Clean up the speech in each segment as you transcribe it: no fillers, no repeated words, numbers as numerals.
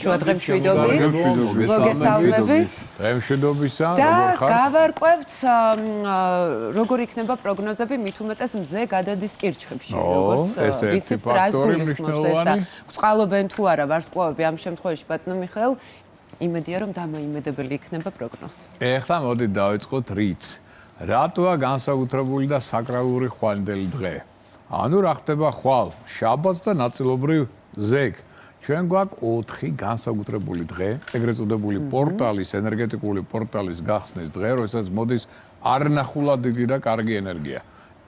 შუადღემშვიდობის. მოგესალმებით. დღემშვიდობისა, და როგორ ხართ? გავარკვევთ როგორ იქნება პროგნოზები მით უმეტეს მზე გადადის კირჩხებში, როგორც ვიცით რას გულისხმობს ეს და გვწყალობენ თუ არა ვარსკვლავები ამ შემთხვევაში ბატონო მიხეილ, იმედია რომ დამოიმედებელი იქნება პროგნოზი. ეხლა მოდით დავიწყოთ რით. რატოა განსაკუთრებული და საკრალური ხვალინდელი დღე? ანუ რა ხდება ხვალ, შაბათს და ნაწილობრივ ზეგ. ჩვენ გვაქვს 4 განსაკუთრებული დღე, ეგრეთ წოდებული პორტალის, ენერგეტიკული პორტალის გახსნის დღე, როდესაც მოდის არნახულად დიდი და კარგი ენერგია.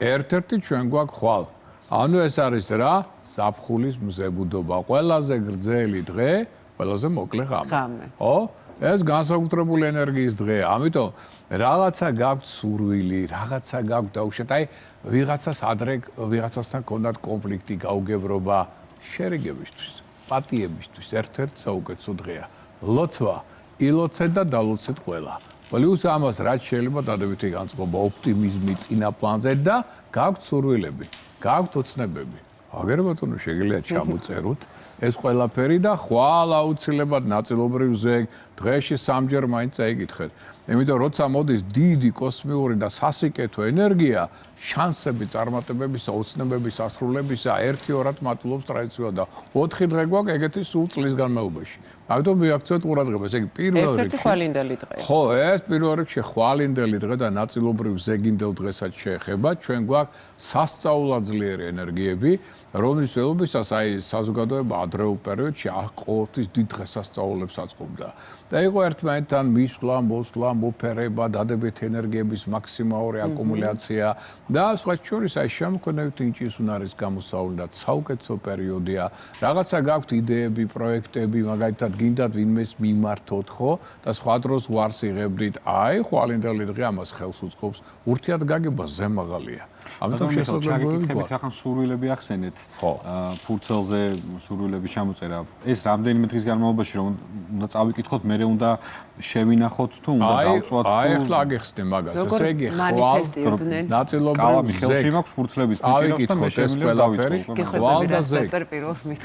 ერთ-ერთი ჩვენ გვაქვს ხვალ. ანუ ეს არის რა? ზაფხულის მზებუდობა. ყველაზე გრძელი დღე, ყველაზე მოკლე ღამე. ო? ეს განსაკუთრებული ენერგიის დღეა. ამიტომ რაღაცა გაქვთ სურვილი, რაღაცა გაქვთ დაუშვათ, აი ვიღაცას ადრე ვიღაცასთან კონდათ კონფლიქტი, გაუგებრობა, შერიგებისთვის, პატიებისთვის ერთ-ერთ საუკეთესო დღეა. ლოცვა, ილოცეთ და დალოცეთ ყველა. პლუს ამას რაც შეიძლება დადებითი განწყობა, ოპტიმიზმი წინა პლანზე და გაქვთ სურვილები, გაქვთ ოცნებები. აგერ ბატონო შეგიძლიათ ჩამოწეროთ ეს ყველაფერი და ხვალ აუცილებლად ნაწილობრივ ზეგ დღეში სამჯერ მაინც წაიკითხეთ. იმიტომ როცა მოდის დიდი კოსმიური და სასიკეთო ენერგია, შანსები წარმატებებისა, ოცნებების ასრულებისა 1-2 მატულობს ტრადიციულად და 4 დღე გვაქვს ეგეთი სულ წლის განმავლობაში. ამიტომ მიაქცევთ ყურადღება, ესე იგი პირველ რიგში ერთ-ერთი ხვალინდელი დღეა. ხო, ეს პირველ რიგში ხვალინდელი დღე და ნაწილობრივ ზეგინდელ დღესაც შეეხება. ჩვენ გვაქვს სასწაულად ენერგიები, რომლის ველობისას აი საზოგადოება ადრეულ პერიოდში ყოველთვის დიდ დღესასწაულებს აწყობდა. და იყო ერთმანეთთან მისვლა, მოსვლა, მოფერება, დადებითი ენერგიების მაქსიმალური აკუმულაცია და სხვა შორის აი შემოქმედებით ნიჭის უნარის გამოსავალი და საუკეთესო პერიოდია. რაღაცა გაქვთ იდეები, პროექტები, მაგალითად გინდათ ვინმეს მიმართოთ, ხო? და სხვა დროს ვარს იღებდით. აი ხვალინდელი დღე ამას ხელს უწყობს. ურთიერთგაგება ზემაღალია. ამიტომ შესაძლებელია რახან სურვილები ახსენეთ. ფურცელზე სურვილების ჩამოწერა. ეს რამდენიმე დღის განმავლობაში რომ უნდა წავიკითხოთ, მე უნდა შევინახოთ თუ უნდა დავწვათ თუ აი ახლა აგიხსნე მაგას. ესე იგი ხვალ ნაწილობრივ ხელში მაქვს ფურცლების თუჭირავს და მე შემიძლია დავიწყო. ხვალ და ზეგ.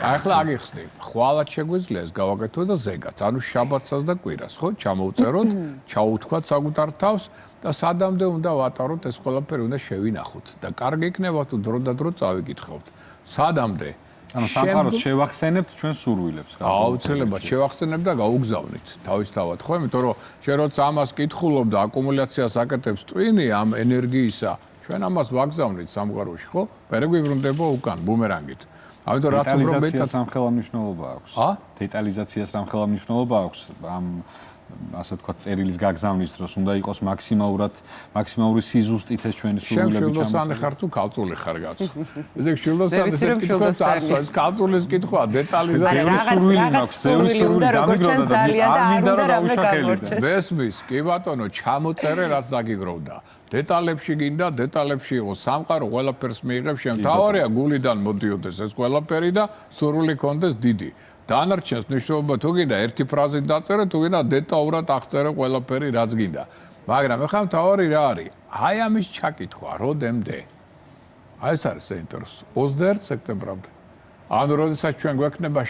აი ახლა აგიხსნე. ხვალად შეგვიძლია ეს გავაკეთო და ზეგაც. ანუ შაბათსაც და კვირას, ხო? ჩამოვწეროთ, ჩაუთქვათ საკუთარ თავს და სადამდე უნდა ვატაროთ ეს ყველაფერი უნდა შევინახოთ და კარგი იქნება თუ დრო და დრო წავიკითხავთ. სადამდე ანუ სამყაროს შევახსენებთ ჩვენ სურვილებს. აუცილებლად შევახსენებთ და გაუგზავნით თავისთავად, ხო? იმიტომ რომ ჩვენ როცა ამას კითხულობ და აკუმულაციას აკეთებს ტვინი ამ ენერგიისა, ჩვენ ამას ვაგზავნით სამყაროში, ხო? მერე გვიბრუნდება უკან ბუმერანგით. ამიტომ რაც უფრო მეტად სამხელა მნიშვნელობა აქვს. დეტალიზაციას სამხელა მნიშვნელობა აქვს ამ ასე ვთქვათ წერილის გაგზავნის დროს უნდა იყოს მაქსიმალური სიზუსტით ეს ჩვენი სურვილები ჩამოწერა. შევშილდოსანი ხარ თუ ქალწული ხარ გაც. ესე შილდოსანი ეს ეს ქალწულის კითხვა დეტალიზაცია სურვილი მაქვს. სურვილი უნდა როგორც ჩვენ ძალიან და არ უნდა რამე გამოჩეს. მესმის, კი ბატონო, ჩამოწერე რაც დაგიგროვდა. დეტალებში გინდა, დეტალებში იყო სამყარო, ყველაფერს მიიღებ შენ. თავარია გულიდან მოდიოდეს ეს ყველაფერი და სურვილი კონდეს დიდი. დანარჩენს ნიშნულობა თუ გინდა ერთი ფრაზით დაწერე, თუ გინდა დეტალურად აღწერე ყველაფერი რაც გინდა. მაგრამ ეხლა მთავარი რა არის? აი ამის ჩაკითხვა, როდემდე? აი ეს არის საინტერესო. 21 სექტემბრამდე. ანუ როდესაც ჩვენ გვექნება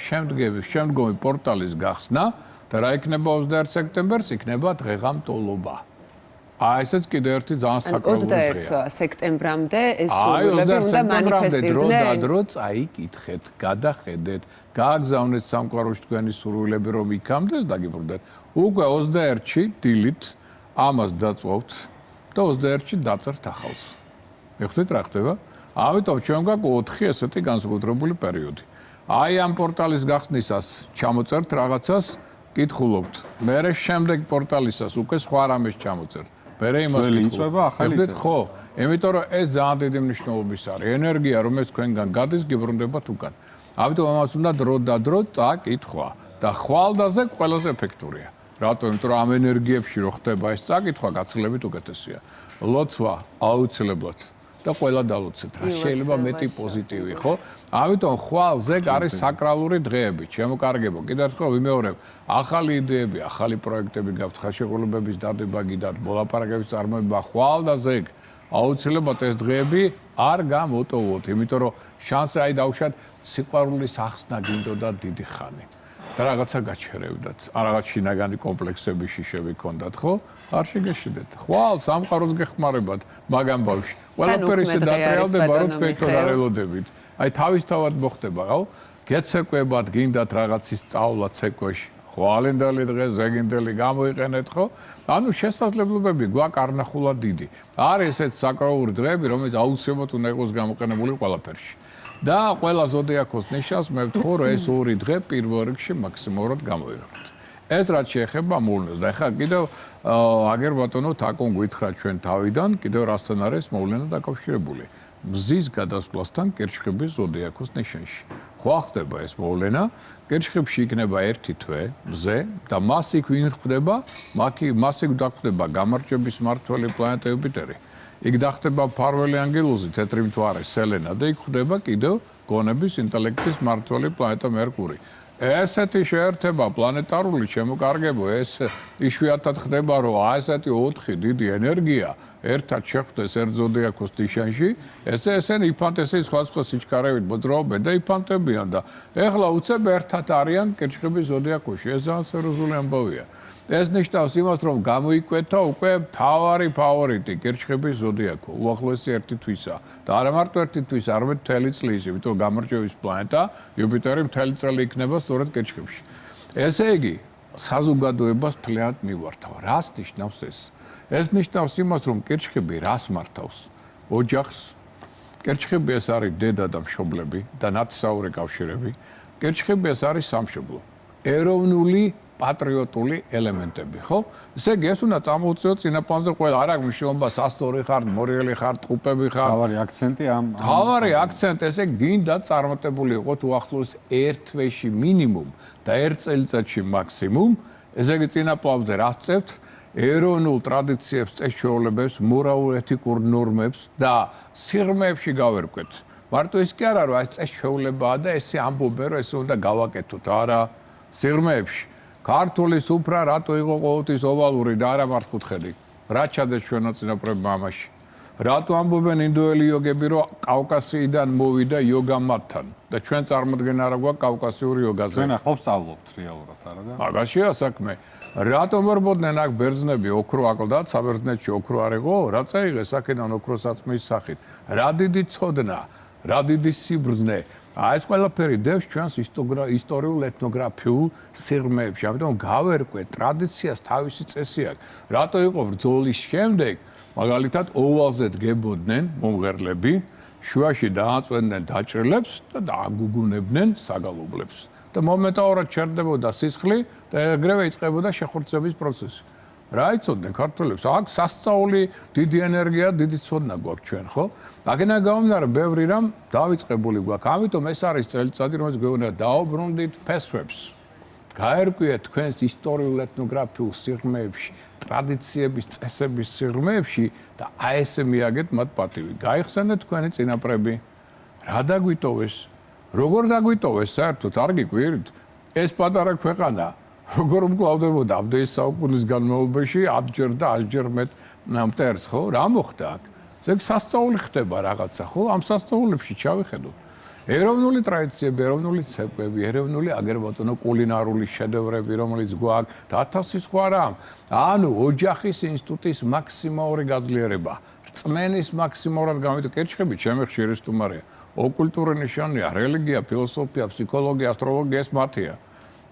შემდგომი პორტალის გახსნა და რა იქნება 21 სექტემბერს, იქნება დღეღამტოლობა. აი ესეც კიდე ერთი ძალიან საკრალური დღეა. 21 სექტემბრამდე ეს სურვილები უნდა მანიფესტირდნენ. დრო და დრო წაიკითხეთ, გადახედეთ, გააგზავნეთ სამყაროში თქვენი სურვილები რომ იქამდეს დაგიბრუნდეთ. უკვე 21-ში დილით ამას დაწვავთ და 21-ში დაწერთ ახალს. მეხუთით რა ხდება? ამიტომ ჩვენ გვაქვს 4 ესეთი განსაკუთრებული პერიოდი. აი ამ პორტალის გახსნისას ჩამოწერთ რაღაცას, კითხულობთ. მერე შემდეგ პორტალისას უკვე სხვა რამეს ჩამოწერთ. მერე იმას იწვება ახალი წელი. ხო, იმიტომ რომ ეს ძალიან დიდი მნიშვნელობის არის. ენერგია რომელიც თქვენგან გადის, გიბრუნდებათ უკან. ამიტომ ამას უნდა დრო და დრო წაკითხვა და ხვალდაზე ყველაზე ეფექტურია. რატო? იმიტომ რომ ამ ენერგიებში რო ხდება ეს წაკითხვა, გაცილებით უკეთესია. ლოცვა აუცილებლად და ყველა დალოცეთ. რა შეიძლება მეტი პოზიტივი, ხო? ამიტომ ხვალ ზეგ არის საკრალური დღეები. შემოკარგებო, კიდევ ერთხელ ვიმეორებ, ახალი იდეები, ახალი პროექტები გაქვთ, ხელშეკრულებების დადება გიდათ, მოლაპარაკების წარმოება ხვალ და ზეგ. აუცილებლად ეს დღეები არ გამოტოვოთ, იმიტომ რომ შანსი აი დავუშვათ სიყვარულის ახსნა გინდოდა დიდი ხანი. და რაღაცა გაჩერებდათ. რაღაც შინაგანი კომპლექსები შიშები ქონდათ, ხო? არ შეგეშიდეთ. ხვალ სამყაროს გეხმარებათ მაგამ ბავშვი. ყველაფერი ისე დატრიალდება, რომ თქვენ თვითონ არ ელოდებით. აი თავისთავად მოხდება, ხო? გეცეკვებათ, გინდათ რაღაცის სწავლა ცეკვაში. ხვალინდელი დღე ზეგინდელი გამოიყენეთ, ხო? ანუ შესაძლებლობები გვაქვს არნახულად დიდი. არის ესეთ საკრაული დღეები, რომელიც აუცილებლად უნდა იყოს გამოყენებული ყველაფერში. და ყველა ზოდიაქოს ნიშანს მე ვთხოვ, რომ ეს ორი დღე პირველ რიგში მაქსიმალურად გამოიყენოთ. ეს რაც შეეხება მოვლენას და ეხლა კიდევ აგერ ბატონო თაკონ გითხრა ჩვენ თავიდან, კიდევ რასთან არის მოვლენა დაკავშირებული. მზის გადასვლასთან კირჩხიბის ზოდიაქოს ნიშანში. ხო ხდება ეს მოვლენა, კირჩხიბში იქნება ერთი თვე მზე და მას იქ ვინ ხვდება? მას იქ დახდება გამარჯვების მმართველი პლანეტა იუპიტერი. იქ დახდება ფარველი ანგელოზი, თეთრი მთვარე სელენა და იქ ხვდება კიდევ გონების ინტელექტის მმართველი პლანეტა მერკური. ესეთი შეერთება პლანეტარული შემოკარგებო, ეს იშვიათად ხდება, რომ ასეთი 4 დიდი ენერგია ერთად შეხვდეს ერთ ზოდიაქოს ნიშანში, ესენი იფანტესენ სხვა სიჩქარებით მოძრაობენ და იფანტებიან და ეხლა უცებ ერთად არიან კირჩხიბის ზოდიაქოში. ეს ძალიან სერიოზული ამბავია. ეს ნიშნავს იმას, რომ გამოიკვეთა უკვე მთავარი ფავორიტი კირჩხიბის ზოდიაქო, უახლოესი ერთი თვისა. და არა მარტო ერთი თვის, არამედ მთელი წლის, იმიტომ გამარჯვების პლანეტა იუპიტერი მთელი წელი იქნება სწორედ კირჩხიბში. ესე იგი, საზოგადოებას მთლიანად მივართავ. რას ნიშნავს ეს? ეს ნიშნავს იმას, რომ კირჩხიბი რას მართავს? ოჯახს. კირჩხიბი ეს არის დედა და მშობლები და ნათესაური კავშირები. კირჩხიბი ეს არის სამშობლო. ეროვნული პატრიოტული ელემენტები, ხო? ესე იგი, ეს უნდა წამოუწიოთ წინაპლანზე ყველა. არ აქვს მნიშვნელობა სასტორი ხარ, მორიელი ხარ, ტყუპები ხარ. თავარი აქცენტი თავარი აქცენტი, ესე გინდა წარმატებული იყოთ უახლოეს ერთ თვეში მინიმუმ და ერთ წელიწადში მაქსიმუმ. ესე იგი, წინაპლანზე რა ვწევთ? ეროვნულ ტრადიციებს, წესჩვეულებებს, მორალურ ეთიკურ ნორმებს და სიღრმეებში გავერკვეთ. მარტო ის კი არა, რომ ეს წესჩვეულებაა და ესე ამბობენ, რომ ესე უნდა გავაკეთოთ, არა, სიღრმეებში. ქართული სუფრა რატო იყო ყოველთვის ოვალური და არა მართკუთხედი? რა ჩადეს ჩვენო წინაპრებმა ამაში? რატო ამბობენ ინდოელი იოგები, რომ კავკასიიდან მოვიდა იოგა მათთან და ჩვენ წარმოდგენა არა გვაქვს კავკასიური იოგაზე? ჩვენ ახლა ვსწავლობთ რეალურად, არა და? მაგაშია საქმე. რატომ ვარბოდნენ აქ ბერძნები ოქრო აკლდათ, საბერძნეთში ოქრო არ იყო? რა წაიღეს აქედან ოქროსაწმის სახით? რა დიდი ცოდნა, რა დიდი სიბრძნე. ეს ყველაფერი დევს ჩვენს ისტორიულ ეთნოგრაფიულ სიღრმეებში. ამიტომ გავერკვეთ ტრადიციას თავისი წესი აქვს. რატო იყო ბრძოლის შემდეგ მაგალითად ოვალზე დგებოდნენ მომღერლები, შუაში დააწვენდნენ დაჭრილებს და დააგუგუნებდნენ საგალობლებს. და მომენტალურად ჩერდებოდა სისხლი და ეგრევე იწყებოდა შეხორცების პროცესი. რა იცოდნენ ქართველებს? აქ სასწაული, დიდი ენერგია, დიდი ცოდნა გვაქვს ჩვენ, ხო? აქედან გამომდინარე, ბევრი რამ დავიწყებული გვაქვს. ამიტომ ეს არის წელიწადი, რომელიც გვეუბნება დაუბრუნდით ფესვებს. გაერკვიეთ თქვენს ისტორიულ ეთნოგრაფიულ სიღრმეებში, ტრადიციების, წესების სიღრმეებში და აი ესე მიაგეთ მათ პატივი. გაიხსენეთ თქვენი წინაპრები. რა დაგვიტოვეს? როგორ დაგვიტოვეს საერთოდ? არ გიკვირთ? ეს პატარა ქვეყანა როგორ მკლავდებოდა ამდენი საუკუნის განმავლობაში 10-ჯერ და 100-ჯერ მეტ მტერს, ხო? რა მოხდა აქ? ეგ სასწაული ხდება რაღაცა, ხო? ამ სასწაულებში ჩავიხედოთ. ეროვნული ტრადიციები, ეროვნული ცეკვები, ეროვნული აგერ ბატონო კულინარული შედევრები, რომელიც გვაქვს და 1000 სხვა რამ. ანუ ოჯახის ინსტიტუტის მაქსიმალური გაძლიერება, რწმენის მაქსიმალურად გამოვიდა კერჩხები, ჩემი ხშირი სტუმარია. ოკულტური ნიშანია, რელიგია, ფილოსოფია, ფსიქოლოგია, ასტროლოგია ეს მათია.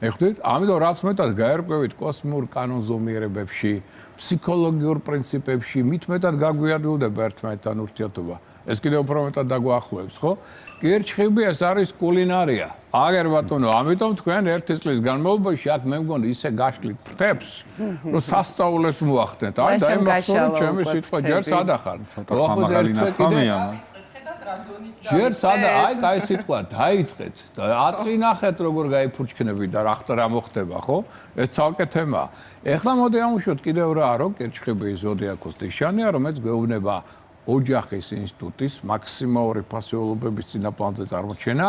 ეხდით, ამიტომ რაც მეტად გაერკვევით კოსმიურ კანონზომიერებებში, ფსიქოლოგიურ პრინციპებში, მით მეტად გაგვიადვილდება ერთმანეთთან ურთიერთობა. ეს კიდევ უფრო მეტად დაგვაახლოებს, ხო? კირჩხიბი ეს არის კულინარია. აგერ ბატონო, ამიტომ თქვენ ერთი წლის განმავლობაში აქ მე მგონი ისე გაშლით ფრთებს, რომ სასწაულებს მოახდენთ. აი დაიმახსოვრეთ ჩემი სიტყვა ჯერ სადახარ. ხო, მაგალი ნათქვამია. ჯერ სადა აი კაი სიტყვა დაიწყეთ და აწინახეთ როგორ გაიფურჩქნები და რა მოხდება, ხო? ეს ცალკე თემაა. ეხლა მოდი ამუშოთ კიდევ რა, რომ კირჩხიბი ზოდიაქოს ნიშანია, რომელიც გვეუბნება ოჯახის ინსტიტუტის მაქსიმალური ფასეულობების წინაპლანზე წარმოჩენა,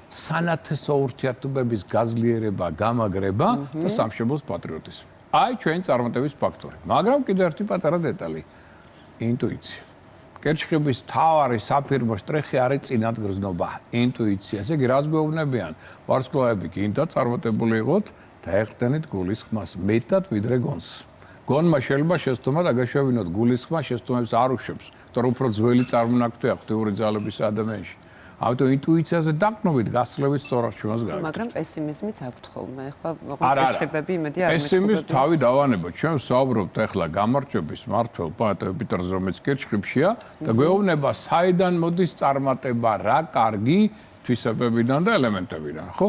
სანათესო ურთიერთობების გაძლიერება, გამაგრება და სამშობლოს პატრიოტიზმი. აი ჩვენი წარმატების ფაქტორი. მაგრამ კიდევ ერთი პატარა დეტალი. ინტუიცია. კერჩხების თავარი საფირმო შტრიხი არის წინადგრძნობა, ინტუიცია. ესე იგი, რაც გვეუბნებიან, ვარსკვლავები გინდა წარმატებული იყოთ და ეყრდნით გულისხმას მეტად ვიდრე გონს. გონმა შეიძლება შეცდომა დაგაშვებინოთ, გულისხმა შეცდომებს არ უშვებს, თორე უფრო ძველი წარმონაქმნია ღვთიური ძალების ადამიანში. ამიტომ ინტუიციაზე დაყრდნობით გასწრებით სწორად ჩვენს გაიგეთ. მაგრამ პესიმიზმიც აქვთ ხოლმე. ახლა კერჩხებები იმედი არ პესიმიზმს თავი დავანებოთ. ჩვენ ვსაუბრობთ ახლა გამარჯვების მმართველ პოეტ პიტერს, რომელიც კერჩხებშია და გვეუბნება საიდან მოდის წარმატება, რა კარგი თვისებებიდან და ელემენტებიდან, ხო?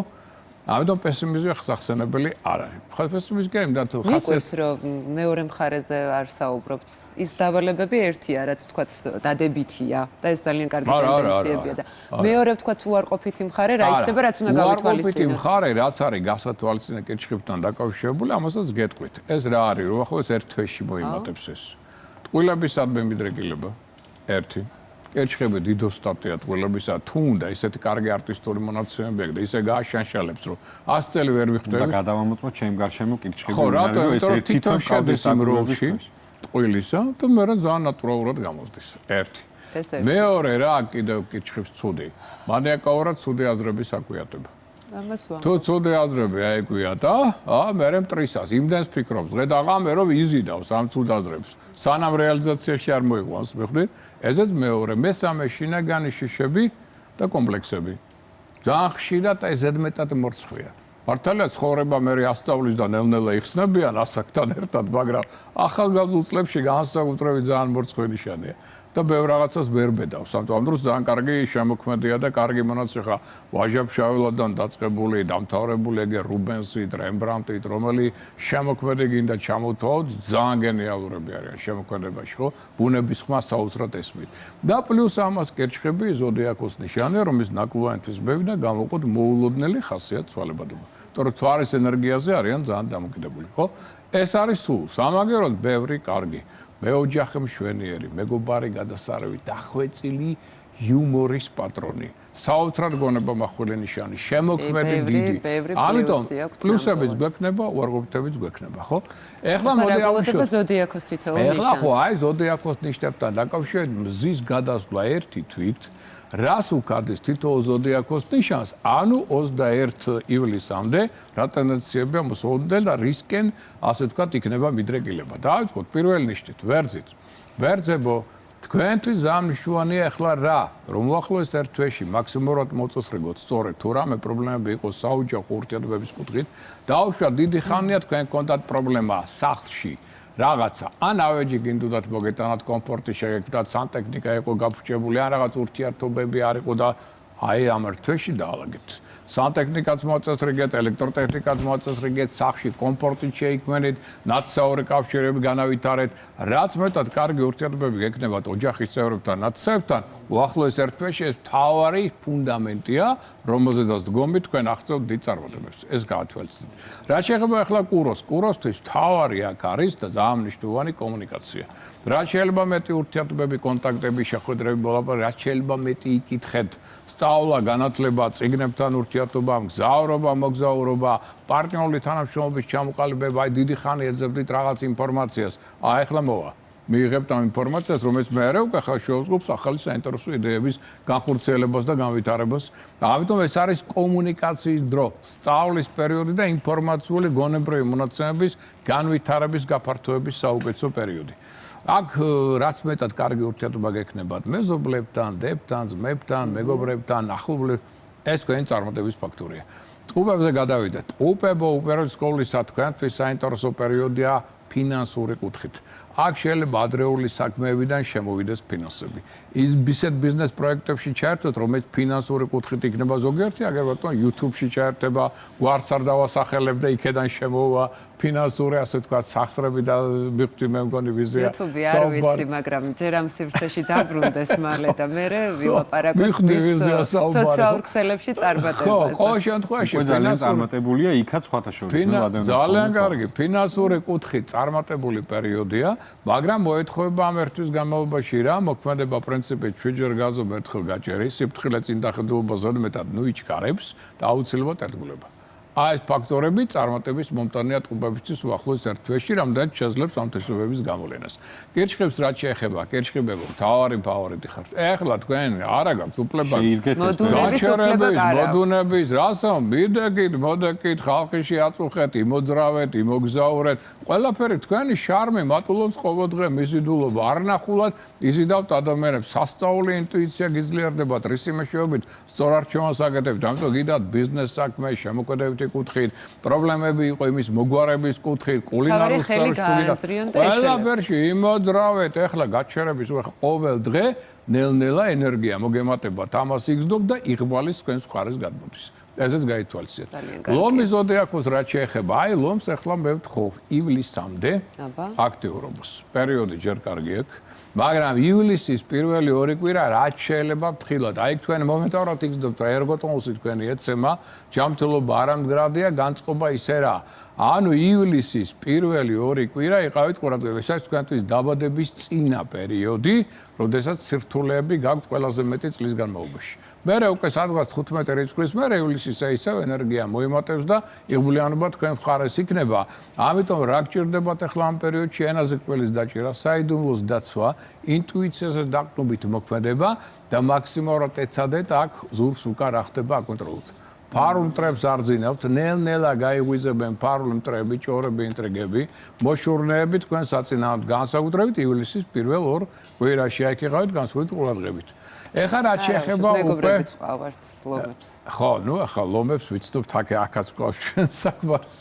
ამიტომ პესიმიზმი ხსახსენებელი არ არის. ხო, პესიმიზმი გემდა თუ ხასიათს რომ მეორე მხარეზე არ საუბრობთ. ის დავალებები ერთია, რაც ვთქვათ, დადებითია და ეს ძალიან კარგი ტენდენციებია და მეორე ვთქვათ, უარყოფითი მხარე რა იქნება, რაც უნდა გავითვალისწინოთ. უარყოფითი მხარე, რაც არის გასათვალისწინე კერჩხებთან დაკავშირებული, ამასაც გეტყვით. ეს რა არის, რომ ახლოს ერთ თვეში მოიმატებს ეს. ტყუილებისადმი მიდრეკილება. ერთი კერჩხები დიდო სტატია ტყუილებისა, თუნდა ისეთი კარგი არტისტული მონაცემები აქვს და ისე გააშანშალებს, რომ 100 წელი ვერ მიხვდები. და გადავამოწმოთ ჩემ გარშემო კერჩხები. ხო, რატომ ეს თვითონ შედის იმ როლში ტყუილისა და მე რა ძალიან ნატურალურად გამოსდის. ერთი. მეორე რა კიდევ კერჩხებს ცუდი. მანიაკაურად ცუდი აზრების აკვიატება. თუ ცუდი აზრები აეკვიატა, მე მტრისას იმდენს ფიქრობს, დღე და ღამე რომ იზიდავს ამ ცუდ აზრებს. სანამ რეალიზაციაში არ მოიყვანს, მიხვდით? ესეც მეორე, მესამე შინაგანი შიშები და კომპლექსები. ძალიან ხშირად ეს ზედმეტად მორცხვია. მართალია ცხოვრება მე ასწავლის და ნელ-ნელა იხსნებიან ასაკთან ერთად, მაგრამ ახალგაზრდა წლებში განსაკუთრებით ძალიან მორცხვი ნიშანია. და ბევრ რაღაცას ვერ ბედავს. ამ დროს ძალიან კარგი შემოქმედია და კარგი მონაცემია. ვაჟა-ფშაველადან დაწყებული, დამთავრებული ეგ რუბენსით, რემბრანდტით, რომელი შემოქმედი გინდა ჩამოთვალოთ, ძალიან გენიალურები არიან შემოქმედებაში, ხო? ბუნების ხმა საოცრად ესმით. და პლუს ამას კერჩხები ზოდიაქოს ნიშანია, რომელიც ნაკლუანთვის ბები და გამოყოთ მოულოდნელი ხასიათის ცვალებადობა. თორე თვარის ენერგიაზე არიან ძალიან დამოკიდებული, ხო? ეს არის სულ სამაგეროდ ბევრი კარგი. მეოჯახე მშვენიერი, მეგობარი გადასარევი, დახვეწილი იუმორის პატრონი. საოცრად გონება მახვილი ნიშანი, შემოქმედი დიდი. ამიტომ პლუსებიც გვექნება, უარყოფითებიც გვექნება, ხო? ეხლა მოდი ავუშვათ ზოდიაქოს თითოეულ ნიშანს. ეხლა ხო, აი ზოდიაქოს ნიშნებთან დაკავშირებით მზის გადასვლა ერთი თვით რას უკარდის თითოეულ ზოდიაქოს ნიშანს, ანუ 21 ივლისამდე რა ტენდენციებია მოსულოდნელ და რისკენ, ასე ვთქვათ, იქნება მიდრეკილება. დავიწყოთ პირველი ნიშნით, ვერძით. ვერძებო, თქვენთვის ძალიან მნიშვნელოვანია ახლა რა, რომ უახლოეს ერთ თვეში მაქსიმალურად მოწესრიგოთ სწორედ თუ რამე პრობლემები იყოს საოჯახო ურთიერთობების კუთხით, დაუშვათ დიდი ხანია თქვენ გქონდათ პრობლემა სახლში. რაღაცა ან ავეჯი გინდათ მოგეტანათ კომფორტი შეგეკვდათ სანტექნიკა იყო გაფუჭებული ან რაღაც ურთიერთობები არ იყო და აი ამ თვეში დაალაგეთ სანტექნიკაც მოწესრიგეთ ელექტროტექნიკაც მოწესრიგეთ სახლში კომფორტით შეიქმნით ნათესაური კავშირები განავითარეთ რაც მეტად კარგი ურთიერთობები გექნებათ ოჯახის წევრებთან ნათესავებთან უახლოეს ერთ თვეში ეს მთავარი ფუნდამენტია რომელზედაც დგომით თქვენ აღწევთ დიდ წარმატებებს ეს გაათვალისწინეთ რაც შეეხება ახლა კუროსთვის მთავარი აქ არის და ძალიან მნიშვნელოვანი კომუნიკაცია რაც შეიძლება მეტი ურთიერთობები კონტაქტები შეხვედრები მოლაპარაკება რაც შეიძლება მეტი იკითხეთ სწავლა განათლება წიგნებთან ურთიერთობა მგზავრობა მოგზაურობა პარტნიორული თანამშრომლობის ჩამოყალიბება აი დიდი ხანი ეძებდით რაღაც ინფორმაციას აი ახლა მოვა მიიღებთ ამ ინფორმაციას რომელიც მე არა უკვე ხელშეუწყობს ახალი საინტერესო იდეების განხორციელებას და განვითარებას ამიტომ ეს არის კომუნიკაციის დრო სწავლის პერიოდი და ინფორმაციული გონებრივი მონაცემების განვითარების გაფართოების საუკეთესო პერიოდი აქ რაც მეტად კარგი ურთიერთობა გექნებათ მეზობლებთან, დებთან, ძმებთან, მეგობრებთან, ახლობლებთან, ეს თქვენი წარმატების ფაქტორია. ტყუპებზე გადავიდეთ. ტყუპებო უპირველეს სკოლისა თქვენთვის საინტერესო პერიოდია ფინანსური კუთხით. აქ შეიძლება ადრეული საქმეებიდან შემოვიდეს ფინანსები. ის ისეთ ბიზნეს პროექტებში ჩაერთოთ, რომელიც ფინანსური კუთხით იქნება ზოგიერთი, აგერ ბატონო YouTube-ში ჩაერთება, გვარც არ დავასახელებ და იქედან შემოვა ფინანსური, ასე ვთქვათ, სახსრები და მივხვდი მე მგონი ვიზია. YouTube-ი არ ვიცი, მაგრამ ჯერ ამ სივრცეში დაბრუნდეს მალე და მე ვილაპარაკოთ სოციალურ ქსელებში წარმატებაზე. ხო, შემთხვევაში ძალიან წარმატებულია, იქაც სხვათა შორის ადამიანები. ძალიან კარგი, ფინანსური კუთხით წარმატებული პერიოდია. მაგრამ მოეთხოვება ამ ერთვის განმავლობაში რა მოქმედება პრინციპით ჩვენჯერ გაზომ ერთხელ გაჭერი სიფრთხილე წინ დახედულობა ზედმეტად ნუ იჩქარებს და აუცილებლად ერთგულება აი ეს ფაქტორები წარმატების მომტანია ტყუპებისთვის უახლოეს ერთ თვეში, რამდენიც შეძლებს ამ თვისებების გამოვლენას. კირჩხებს რაც შეეხება, კირჩხებებო, თავარი ფავორიტი ხართ. ეხლა თქვენ არა გაქვთ უფლება მოდუნების, რასო, მოდეკით, ხალხი შეაწუხეთ, იმოძრავეთ, იმოგზაურეთ. ყველაფერი თქვენი შარმი მატულობს ყოველდღე მიზიდულობა. არ ნახულად იზიდავთ ადამიანებს, სასწაული ინტუიცია გიძლიერდებათ, რისი მეშვეობით სწორ არჩევანს აკეთებთ. ამიტომ გიდათ ბიზნეს საქმე, შემოქმედებითი კუთხით, პრობლემები იყო იმის მოგვარების კუთხით, კულინარული სფეროში. ყველაფერში იმოძრავეთ, ეხლა გაჩერების ყოველ დღე ნელ-ნელა ენერგია მოგემატებათ, ამას იგზნობ და იღბალის თქვენს მხარეს გადმოდის. ესეც გაითვალისწინეთ. ლომის ზოდიაქოს რაც შეეხება, აი ლომს ეხლა მე ვთხოვ ივლისამდე აქტიურობას. პერიოდი ჯერ კარგი აქვს, მაგრამ ივლისის პირველი 2 კვირა რაც შეიძლება ფრთხილად. აი თქვენ მომენტალურად იგზნობთ, ერგოტონუსი თქვენი ეცემა, ჯანმრთელობა არამდგრადია, განწყობა ისე რა. ანუ ივლისის პირველი 2 კვირა იყავით ყურადღებაში, ეს არის თქვენთვის დაბადების წინა პერიოდი, როდესაც სირთულეები გაქვთ ყველაზე მეტი წლის განმავლობაში. მერე უკვე სადღაც 15 რიცხვის მერე ივლისის ისევ ენერგია მოიმატებს და იღბლიანობა თქვენ მხარეს იქნება. ამიტომ რა გჭირდებათ ახლა ამ პერიოდში ენაზე კველის დაჭერა, საიდუმლოს დაცვა, ინტუიციაზე დაყრდნობით მოქმედება და მაქსიმალურად ეცადეთ აქ ზურგს უკან რა ხდება აკონტროლოთ. ფარულ მტრებს არ ძინავთ, ნელ-ნელა გაიღვიძებენ ფარული მტრები, ჭორები, ინტრიგები, მოშურნეები თქვენ საწინააღმდეგოდ განსაკუთრებით ივლისის პირველ 2 კვირაში აქ იყავით განსხვავებით ყურადღებით. ეხლა რაც შეეხება უკვე ხო, ნუ ახლა ლომებს ვიცნობთ აქაც ყავს ჩვენ საქმარს.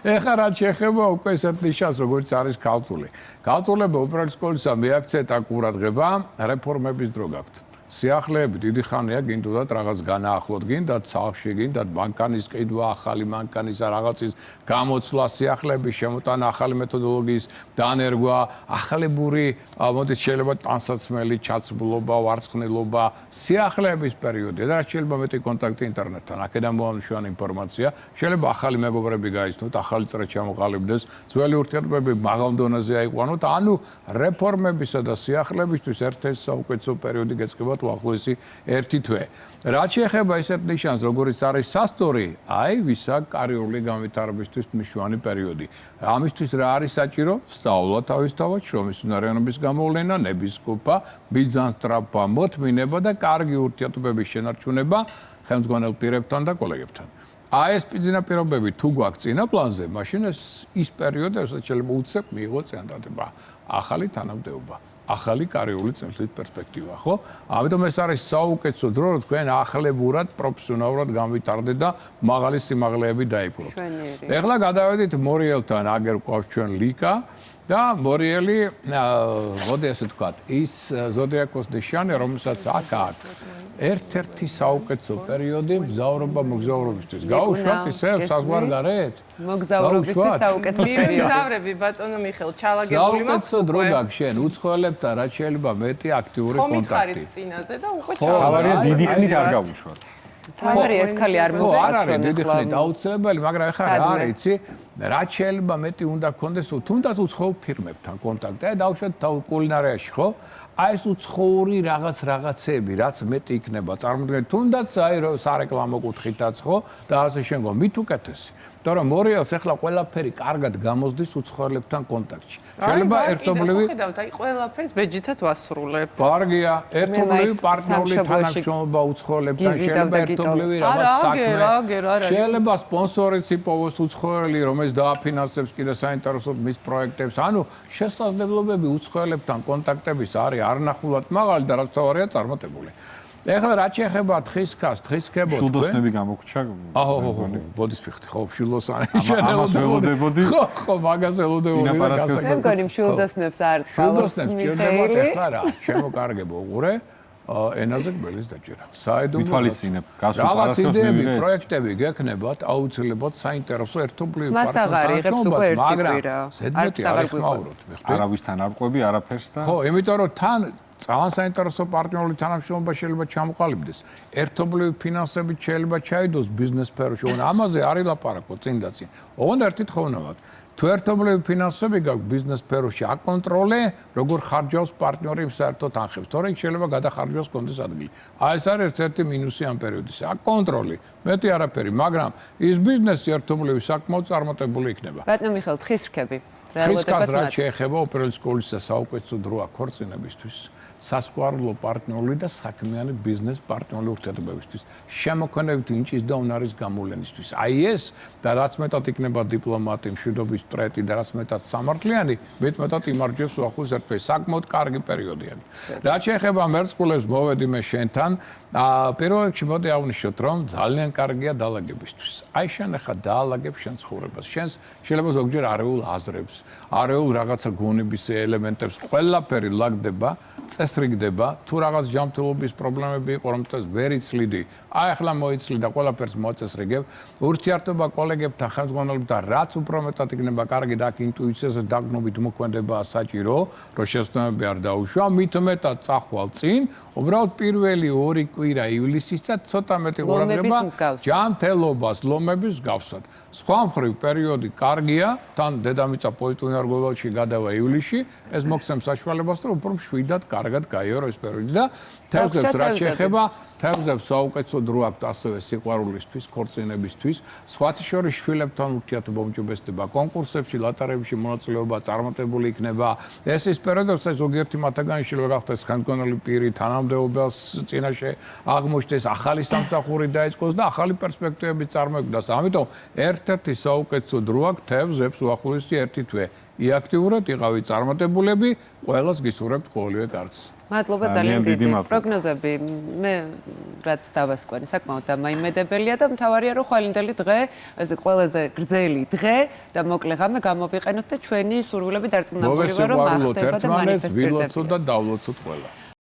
ეხლა რაც შეეხება უკვე ესეთ ნიშანს, როგორც არის ქალწული. ქალწულებო უპირველეს ყოვლისა მიაქცეთ აქ ყურადღება, რეფორმების დრო გაქვთ. სიახლეები დიდი ხანია გინდათ რაღაც განაახლოთ, გინდათ სახლში, გინდათ მანქანის ყიდვა, ახალი მანქანის რაღაცის გამოცვლა, სიახლეების შემოტანა, ახალი მეთოდოლოგიის დანერგვა, ახლებური, მოდი შეიძლება ტანსაცმელი, ჩაცმულობა, ვარცხნილობა, სიახლეების პერიოდი და რაც შეიძლება მეტი კონტაქტი ინტერნეტთან, აქედან მოამშვან ინფორმაცია, შეიძლება ახალი მეგობრები გაიცნოთ, ახალი წრე ჩამოყალიბდეს, ძველი ურთიერთობები მაღალ დონეზე აიყვანოთ, ანუ რეფორმებისა და სიახლებისთვის ერთ-ერთი საუკეთესო პერიოდი გეწყებათ უახლოესი 1 თვე. რაც შეეხება ესეთ ნიშანს, როგორც არის სასტორი, აი ვისა კარიერული განვითარებისთვის მნიშვნელოვანი პერიოდი. ამისთვის რა არის საჭირო? სწავლა თავისთავად, შრომის უნარიანობის გამოვლენა, ნების გუფა, ბიზნესტრაფა, მოთმინება და კარგი ურთიერთობების შენარჩუნება ხელმძღვანელ პირებთან და კოლეგებთან. აი ეს პიძინა პირობები თუ გვაქვს წინა პლანზე, მაშინ ის პერიოდი, რასაც შეიძლება უცებ მიიღო წინადადება, ახალი თანამდებობა. ახალი კარიერული წინასწარ პერსპექტივა, ხო? ამიტომ ეს არის საუკეთესო დრო, რომ თქვენ ახლებურად, პროფესიონალურად განვითარდეთ და მაღალი სიმაღლეები დაიპყროთ. ეხლა გადავედით მორიელთან, აგერ ყავს ჩვენ ლიკა და მორიელი, მოდი ასე ვთქვათ, ის ზოდიაქოს ნიშანი, რომელსაც აქ აქვს ერთ-ერთი საუკეთესო პერიოდი მგზავრობა მოგზაურობისთვის. გაუშვათ ისე საზღვარგარეთ? მოგზაურობისთვის საუკეთესო პერიოდი. მიგზავრები ბატონო მიხეილ, ჩალაგებული მაქვს. საუკეთესო დრო გაქვს შენ უცხოელებთან, რაც შეიძლება მეტი აქტიური კონტაქტი. ხომ ხარიც წინაზე და უკვე ჩალაგებული. თავარია დიდი ხნით არ გავუშვათ. თავარი ეს ხალი არ მოგწონს. არ არის დიდი ხნით აუცილებელი, მაგრამ ეხლა რა არის, იცი? რაც შეიძლება მეტი უნდა გქონდეს, თუნდაც უცხოელ ფირმებთან კონტაქტი. აი დავუშვათ კულინარიაში, ხო? აი ეს უცხოური რაღაცეები, რაც მეტი იქნება, წარმოიდგინეთ, თუნდაც აი სარეკლამო კუთხითაც, ხო? და ასე შემდგომ, მით უკეთესი. თორემ მორიელს ეხლა ყველაფერი კარგად გამოსდის უცხოელებთან კონტაქტში. შეიძლება ერთობლივი ხედავთ, აი ყველაფერს ბეჯითად ვასრულებ. კარგია, ერთობლივი პარტნიორული თანამშრომლობა უცხოელებთან, შეიძლება ერთობლივი რაღაც საქმე. შეიძლება სპონსორიც იპოვოს უცხოელი, რომელიც დააფინანსებს კიდე საინტერესო მის პროექტებს. ანუ შესაძლებლობები უცხოელებთან კონტაქტების არის არნახულად მაღალი და რაც თავარია წარმატებული. ეხლა რაც შეეხება თხისქას, თხისქებო თქვენ. შულდოსნები გამოგჩა. აჰო, ბოდის ფიხდი, ხო, შულდოსანი. ამას ველოდებოდი. ხო, მაგას ველოდებოდი. ეს გონი შულდოსნებს არ წყავს. შულდოსნებს ჭირდებათ ეხლა რა, შემოკარგებო უყურე. ენაზე გველის დაჭერა. საიდუმლო ვითვალისწინებ, გასულ რაღაც პარასქევს იდეები, მივიღე. პროექტები გექნებათ, აუცილებლად საინტერესო ერთობლივი მას აღარ იღებს უკვე ერთი კვირა. ზედმეტი არ ეხმაუროთ, მიხდი? არავისთან არ ყვები, არაფერს და ხო, იმიტომ რომ თან ძალიან საინტერესო პარტნიორული თანამშრომლობა შეიძლება ჩამოყალიბდეს. ერთობლივი ფინანსებით შეიძლება ჩაიდოს ბიზნეს სფეროში. ამაზე არ ილაპარაკო წინ და წინ. ოღონდ ერთი თხოვნა მაქვს. თუ ერთობლივი ფინანსები გაქვს ბიზნეს სფეროში, აკონტროლე, როგორ ხარჯავს პარტნიორი საერთოდ ანხებს. თორე იქ შეიძლება გადახარჯვას კონდეს ადგილი. ეს არის ერთ-ერთი მინუსი ამ პერიოდისა. აკონტროლი, მეტი არაფერი, მაგრამ ის ბიზნესი ერთობლივი საკმაოდ წარმატებული იქნება. ბატონო მიხეილ, თხის რქები. რეალურად რა შეეხება უპირველეს სკოლისა საუკეთესო დროა ქორწინებისთვის. სასკვარლო პარტნიორული და საქმიანი ბიზნეს პარტნიორული ურთიერთობებისთვის, შემოქმედებითი ინჭის და უნარის გამოვლენისთვის. აი ეს და რაც მეტად იქნება დიპლომატი, მშვიდობის მტრეტი და რაც მეტად სამართლიანი, მეტად იმარჯვებს უახლოეს ერთმანეთს. საკმაოდ კარგი პერიოდია. რაც შეეხება მერწყულებს, მოვედი მე შენთან. პირველ რიგში მოდი აღვნიშნოთ, რომ ძალიან კარგია დაალაგებისთვის. აი შენ ახლა დაალაგებ შენ ცხოვრებას. შენს შეიძლება ზოგჯერ არეულ აზრებს, არეულ რაღაცა გონების ელემენტებს ყველაფერი ლაგდება. წესრიგდება, თუ რაღაც ჯანმრთელობის პრობლემები იყო, რომ ეს ვერ იცლიდი, აი ახლა მოიცლი და ყველაფერს მოწესრიგებ. ურთიერთობა კოლეგებთან, ხელმძღვანელებთან, რაც უფრო მეტად იქნება კარგი და აქ ინტუიციაზე დაგნობით მოქმედებაა საჭირო, რომ შესაძლებლობები არ დაუშვა, მით მეტად წახვალ წინ, უბრალოდ პირველი 2 კვირა ივლისის და ცოტა მეტი ყურადღება ჯანმრთელობას, ლომების გავსად. სხვა მხრივ პერიოდი კარგია, თან დედამიწა პოზიტიურ ენერგიებში გადავა ივლისში, ეს მოგცემს საშუალებას, რომ უფრო მშვიდად კარგად გაიარო ეს პერიოდი და თევზებს რაც შეეხება, თევზებს საუკეთესო დრო აქვს ასევე სიყვარულისთვის, ქორწინებისთვის, სხვათა შორის შვილებთან ურთიერთობა უმჯობესდება, კონკურსებში, ლატარებში მონაწილეობა წარმატებული იქნება. ეს ის პერიოდი, როდესაც ზოგიერთი მათგანი შეიძლება გახდეს ხელმძღვანელი პირი, თანამდებობის წინაშე აღმოჩნდეს, ახალი სამსახური დაიწყოს და ახალი პერსპექტივები წარმოიქმნას. ამიტომ ერთ-ერთი საუკეთესო დრო აქვს თევზებს უახლოესი 1 თვე. იაქტიურად იყავი წარმატებულები, ყველას გისურვებთ ყოველივე კარგს. მადლობა ძალიან დიდი. პროგნოზები მე რაც დავასკვენი, საკმაოდ დამაიმედებელია და მთავარია რომ ხვალინდელი დღე, ეს ყველაზე გრძელი დღე და მოკლე ღამე გამოვიყენოთ და ჩვენი სურვილები დარწმუნებულია რომ ახდება და მანიფესტირდება. ვილოცოთ და დავლოცოთ ყველა.